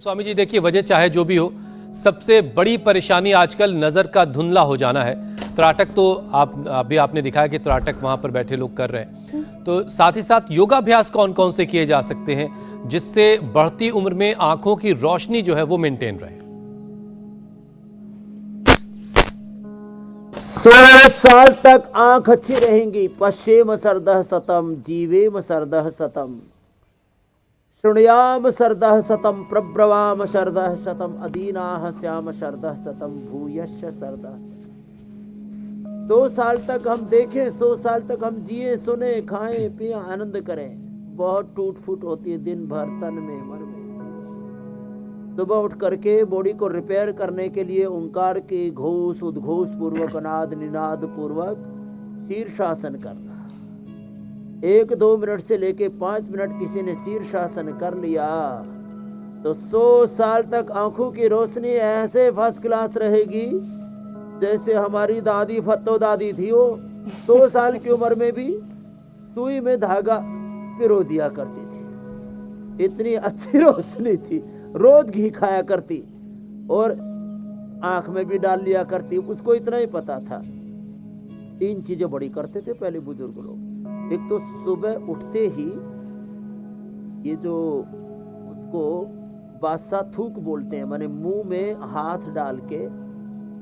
स्वामी जी देखिए, वजह चाहे जो भी हो, सबसे बड़ी परेशानी आजकल नजर का धुंधला हो जाना है। त्राटक तो आपने दिखाया कि त्राटक वहां पर बैठे लोग कर रहे हैं, तो साथ ही साथ योगाभ्यास कौन कौन से किए जा सकते हैं जिससे बढ़ती उम्र में आंखों की रोशनी जो है वो मेंटेन रहे। 100 साल तक आंख अच्छी रहेंगी। पश्येम सरदह सतम जीवेम सरदह सतम शृणुयाम सरदह सतम प्रब्रवाम सरदह शतम अदीनाः स्याम सरदह सतम भूयश्च सरदह। 2 साल तक हम देखें, 100 साल तक हम जिए, सुने, खाएं, पिए, आनंद करें। बहुत टूट फूट होती है दिन भर तन में, मन में। सुबह उठ करके बॉडी को रिपेयर करने के लिए ओंकार के घोष उद्घोष पूर्वक नाद निनाद पूर्वक शीर्षासन करना। 1-2 मिनट से लेके 5 मिनट किसी ने शीर्षासन कर लिया तो 100 साल तक आंखों की रोशनी ऐसे फर्स्ट क्लास रहेगी जैसे हमारी दादी फत्तो दादी थी। वो 100 साल की उम्र में भी सुई में धागा पिरो दिया करती थी, इतनी अच्छी रोशनी थी। रोज घी खाया करती और आंख में भी डाल लिया करती। उसको इतना ही पता था। 3 चीजें बड़ी करते थे पहले बुजुर्ग लोग। एक तो सुबह उठते ही ये जो उसको बासा थूक बोलते हैं, माने मुंह में हाथ डाल के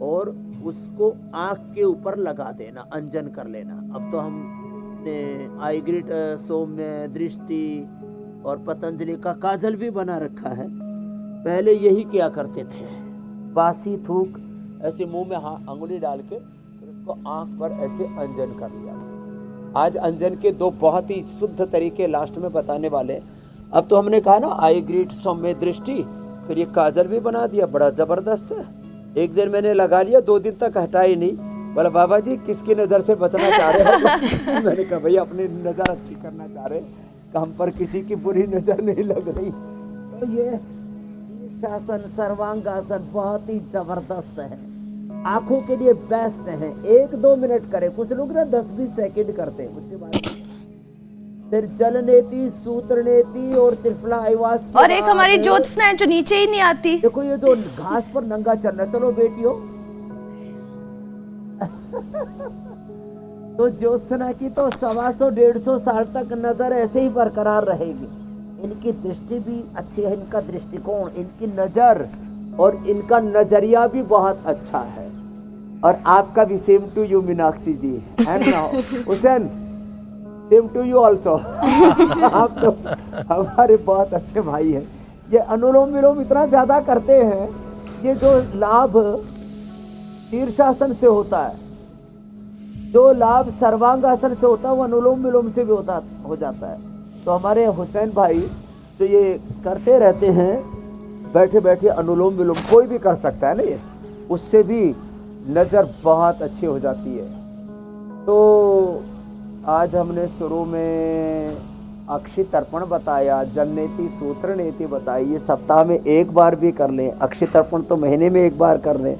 और उसको आंख के ऊपर लगा देना, अंजन कर लेना। अब तो हमने आई ग्रिट, सौम्य दृष्टि और पतंजलि का काजल भी बना रखा है। पहले यही किया करते थे, बासी थूक ऐसे मुंह में अंगुली डाल के उसको आंख पर ऐसे अंजन कर लिया। आज अंजन के 2 बहुत ही शुद्ध तरीके लास्ट में बताने वाले। अब तो हमने कहा ना आई ग्रिट सौम्य दृष्टि, फिर ये काजल भी बना दिया, बड़ा जबरदस्त है। एक दिन मैंने लगा लिया, 2 दिन तक हटा ही नहीं। बोला बाबा जी किसकी नजर से बचना चाह रहे हो? मैंने कहा भैया अपनी नजर अच्छी करना चाह रहे, हम पर किसी की बुरी नजर नहीं लग रही। तो ये शीर्षासन सर्वांगासन बहुत ही जबरदस्त है, आंखों के लिए बेस्ट है। 1-2 मिनट करें, कुछ लोग ना 10-20 सेकंड करते हैं, उसके बाद फिर जल नेति, सूत्र नेति और त्रिफला आयवास। और एक हमारी ज्योत्सना है जो नीचे ही नहीं आती। देखो ये जो घास पर नंगा चलना, चलो बेटियों तो ज्योत्सना की तो 125-150 साल तक नजर ऐसे ही बरकरार रहेगी। इनकी दृष्टि भी अच्छी है, इनका दृष्टिकोण, इनकी नजर और इनका नजरिया भी बहुत अच्छा है। और आपका भी same to you Meenakshi ji, and now Hussain same to you also. आप तो हमारे बहुत अच्छे भाई हैं। ये अनुलोम विलोम इतना ज्यादा करते हैं, ये जो लाभ शीर्षासन से होता है, जो लाभ सर्वांगासन से होता है, वो अनुलोम विलोम से भी हो जाता है। तो हमारे हुसैन भाई तो ये करते रहते हैं, बैठे बैठे अनुलोम विलोम, कोई भी कर सकता है ना ये, उससे भी नज़र बहुत अच्छी हो जाती है। तो आज हमने शुरू में अक्षी तर्पण बताया, जल नेति सूत्र नेति बताई। ये सप्ताह में 1 बार भी कर लें, अक्षी तर्पण तो महीने में 1 बार कर लें।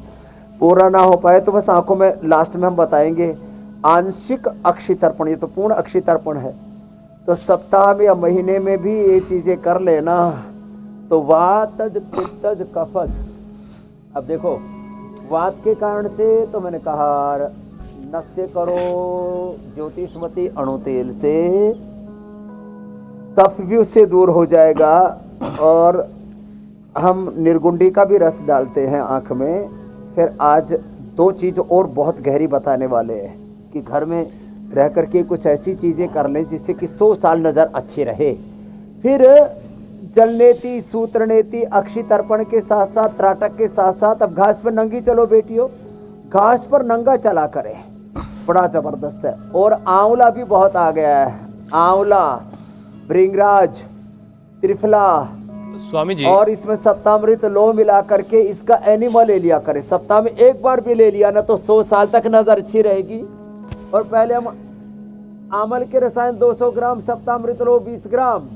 पूरा ना हो पाए तो बस आंखों में लास्ट में हम बताएंगे आंशिक अक्षी तर्पण, ये तो पूर्ण अक्षी तर्पण है। तो सप्ताह में या महीने में भी ये चीजें कर लेना तो वातज पित्तज कफज। अब देखो वात के कारण से तो मैंने कहा नस्य करो ज्योतिषमती अणु तेल से, कफ भी उससे दूर हो जाएगा। और हम निर्गुंडी का भी रस डालते हैं आंख में। फिर आज 2 चीज और बहुत गहरी बताने वाले हैं कि घर में रह करके कुछ ऐसी चीजें कर लें जिससे कि 100 साल नजर अच्छी रहे। फिर जल नेति सूत्र नेति अक्षी तर्पण के साथ साथ त्राटक के साथ साथ अब घास पर नंगी चलो बेटियों, घास पर नंगा चला करें, बड़ा जबरदस्त है। और आंवला भी बहुत आ गया है, आंवला, भृंगराज, त्रिफला स्वामी जी, और इसमें सप्तामृत लो मिला करके इसका एनिमा ले लिया करें। सप्ताह में 1 बार भी ले लिया ना तो 100 साल तक नजर अच्छी रहेगी। और पहले हम आमल के रसायन 200 ग्राम, सप्तामृत लो 20 ग्राम,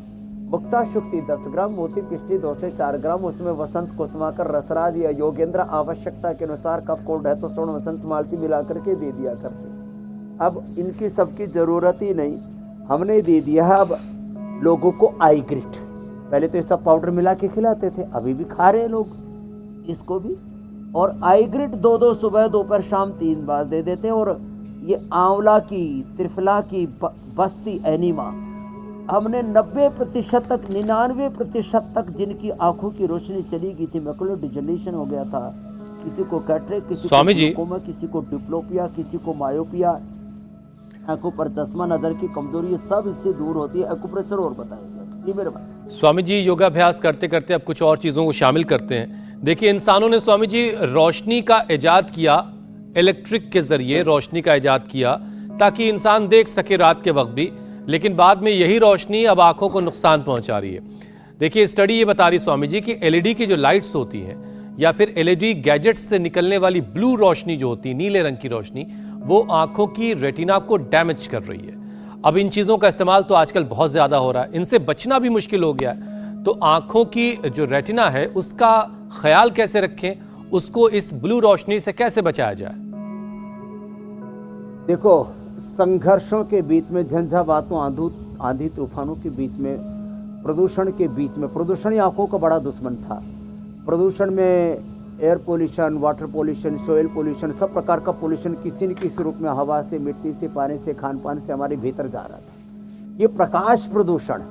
मुक्ता शुक्ति 10 ग्राम, मोती पिष्टी 2 से 4 ग्राम, उसमें वसंत कुसुमाकर रसराज या योगेंद्र आवश्यकता के अनुसार कफ कोल्ड है तो स्वर्ण वसंत मालती मिला करके दे दिया करते। अब इनकी सबकी जरूरत ही नहीं, हमने दे दिया है अब लोगों को आई ग्रिट। पहले तो ये सब पाउडर मिला के खिलाते थे, अभी भी खा रहे हैं लोग इसको भी। और आईग्रिड 2-2 सुबह दोपहर शाम 3 बार दे देते हैं। और ये आंवला की, त्रिफला की बस्ती एनिमा, हमने 90% तक, 99% तक जिनकी आंखों की रोशनी चली गई थी, मैकुलर डिजनरेशन हो गया था, किसी को कैटरेक्ट, किसी स्वामी को जी, ग्लूकोमा, किसी को डिप्लोपिया, किसी को मायोपिया, आंखों पर चश्मा, नजर की कमजोरी, ये सब इससे दूर होती है। एक्यूप्रेशर और बताएंगे जी मेरे भाई। स्वामी जी योगाभ्यास करते करते अब कुछ और चीज़ों को शामिल करते हैं। देखिए, इंसानों ने स्वामी जी रोशनी का इजाद किया, इलेक्ट्रिक के जरिए रोशनी का इजाद किया ताकि इंसान देख सके रात के वक्त भी, लेकिन बाद में यही रोशनी अब आंखों को नुकसान पहुंचा रही है। देखिए, स्टडी ये बता रही स्वामी जी कि एलईडी की जो लाइट्स होती हैं या फिर एलईडी गैजेट्स से निकलने वाली ब्लू रोशनी जो होती है, नीले रंग की रोशनी, वो आंखों की रेटिना को डैमेज कर रही है। अब इन चीज़ों का इस्तेमाल तो आजकल बहुत ज़्यादा हो रहा है, इनसे बचना भी मुश्किल हो गया है। तो आंखों की जो रेटिना है उसका ख्याल कैसे रखें, उसको इस ब्लू रोशनी से कैसे बचाया जाए? देखो, संघर्षों के बीच में, झंझावातों, आंधी तूफानों के बीच में, प्रदूषण के बीच में, प्रदूषण ही आंखों का बड़ा दुश्मन था। प्रदूषण में air pollution, water pollution, soil pollution, सब प्रकार का पोल्यूशन किसी न किसी रूप में हवा से, मिट्टी से, पानी से, खान पान से हमारे भीतर जा रहा था। ये प्रकाश प्रदूषण,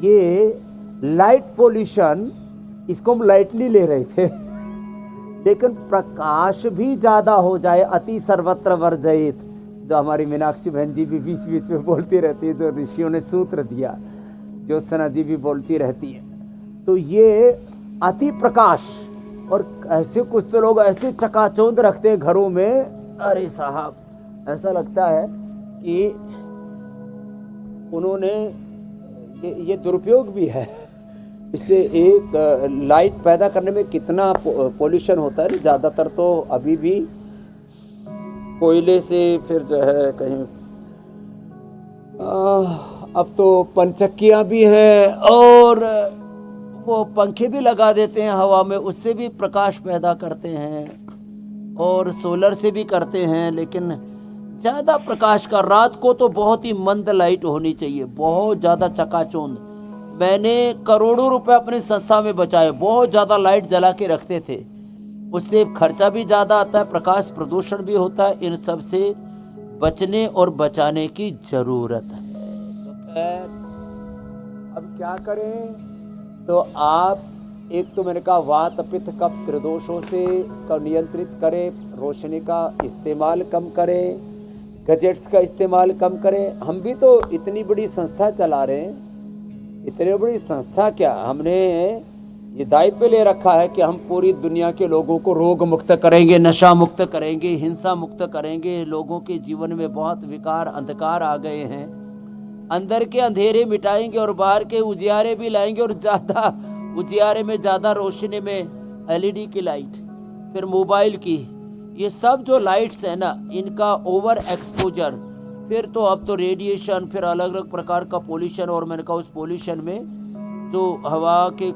ये लाइट पोल्यूशन, इसको हम लाइटली ले रहे थे, लेकिन प्रकाश भी ज्यादा हो जाए, अति सर्वत्र वर्जयित, जो हमारी मीनाक्षी बहन जी भी बीच बीच में बोलती रहती है, जो ऋषियों ने सूत्र दिया, ज्योत्सना जी भी बोलती रहती है। तो ये अति प्रकाश, और ऐसे कुछ तो लोग ऐसे चकाचौंध रखते हैं घरों में, अरे साहब ऐसा लगता है कि उन्होंने ये दुरुपयोग भी है। इससे एक लाइट पैदा करने में कितना पोल्यूशन होता है। ज़्यादातर तो अभी भी कोयले से, फिर जो है कहीं अब तो पंचक्कियाँ भी हैं, और वो पंखे भी लगा देते हैं हवा में, उससे भी प्रकाश पैदा करते हैं, और सोलर से भी करते हैं। लेकिन ज़्यादा प्रकाश का, रात को तो बहुत ही मंद लाइट होनी चाहिए, बहुत ज़्यादा चकाचौंध। मैंने करोड़ों रुपए अपनी संस्था में बचाए, बहुत ज़्यादा लाइट जला के रखते थे, उससे खर्चा भी ज़्यादा आता है, प्रकाश प्रदूषण भी होता है। इन सब से बचने और बचाने की ज़रूरत है। तो खैर अब क्या करें? तो आप, एक तो मैंने कहा वात पित्त कफ त्रिदोषों से का नियंत्रित करें, रोशनी का इस्तेमाल कम करें, गैजेट्स का इस्तेमाल कम करें। हम भी तो इतनी बड़ी संस्था चला रहे हैं, इतनी बड़ी संस्था क्या, हमने ये दायित्व ले रखा है कि हम पूरी दुनिया के लोगों को रोग मुक्त करेंगे, नशा मुक्त करेंगे, हिंसा मुक्त करेंगे। लोगों के जीवन में बहुत विकार, अंधकार आ गए हैं, अंदर के अंधेरे मिटाएंगे और बाहर के उजियारे भी लाएंगे। और ज़्यादा उजियारे में, ज़्यादा रोशनी में एलईडी की लाइट, फिर मोबाइल की, ये सब जो लाइट्स है ना, इनका ओवर एक्सपोजर, फिर तो अब तो रेडिएशन, फिर अलग अलग प्रकार का पोल्यूशन। और मैंने कहा उस पोल्यूशन में जो हवा के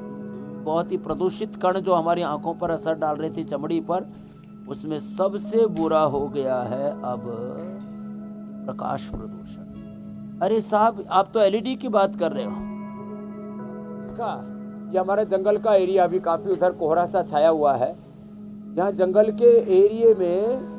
बहुत ही प्रदूषित कण जो हमारी आंखों पर असर डाल रहे थे, चमड़ी पर, उसमें सबसे बुरा हो गया है अब प्रकाश प्रदूषण। अरे साहब, आप तो एलईडी की बात कर रहे हो क्या? ये हमारे जंगल का एरिया भी काफ़ी उधर कोहरा सा छाया हुआ है। यहाँ जंगल के एरिए में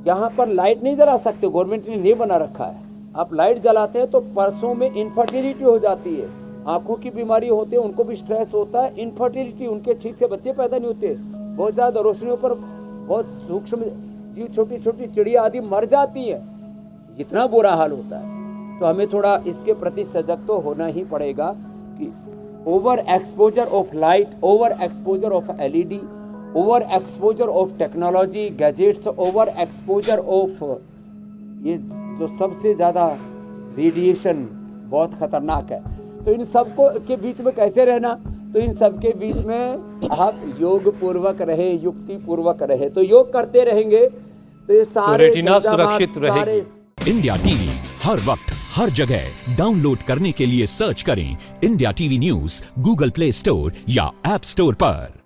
यहाँ पर लाइट नहीं जला सकते, गवर्नमेंट ने नहीं बना रखा है। आप लाइट जलाते हैं तो परसों में इनफर्टिलिटी हो जाती है, आंखों की बीमारी होती है, उनको भी स्ट्रेस होता है, इनफर्टिलिटी, उनके ठीक से बच्चे पैदा नहीं होते। बहुत ज़्यादा रोशनियों पर बहुत सूक्ष्म जीव, छोटी छोटी चिड़िया आदि मर जाती है, इतना बुरा हाल होता है। तो हमें थोड़ा इसके प्रति सजग तो होना ही पड़ेगा कि over exposure of light, over exposure of LED, over exposure of technology, gadgets, over exposure of ये जो सबसे ज़्यादा रेडिएशन बहुत खतरनाक है। तो इन सब को के बीच में कैसे रहना? तो इन सब के बीच में आप योग पूर्वक रहे, युक्ति पूर्वक रहे, तो योग करते रहेंगे तो ये सारे रेटिना सुरक्षित रहेगी। इंडिया टीवी हर वक्त हर जगह डाउनलोड करने के लिए सर्च करें India TV news Google play store या ऐप स्टोर पर।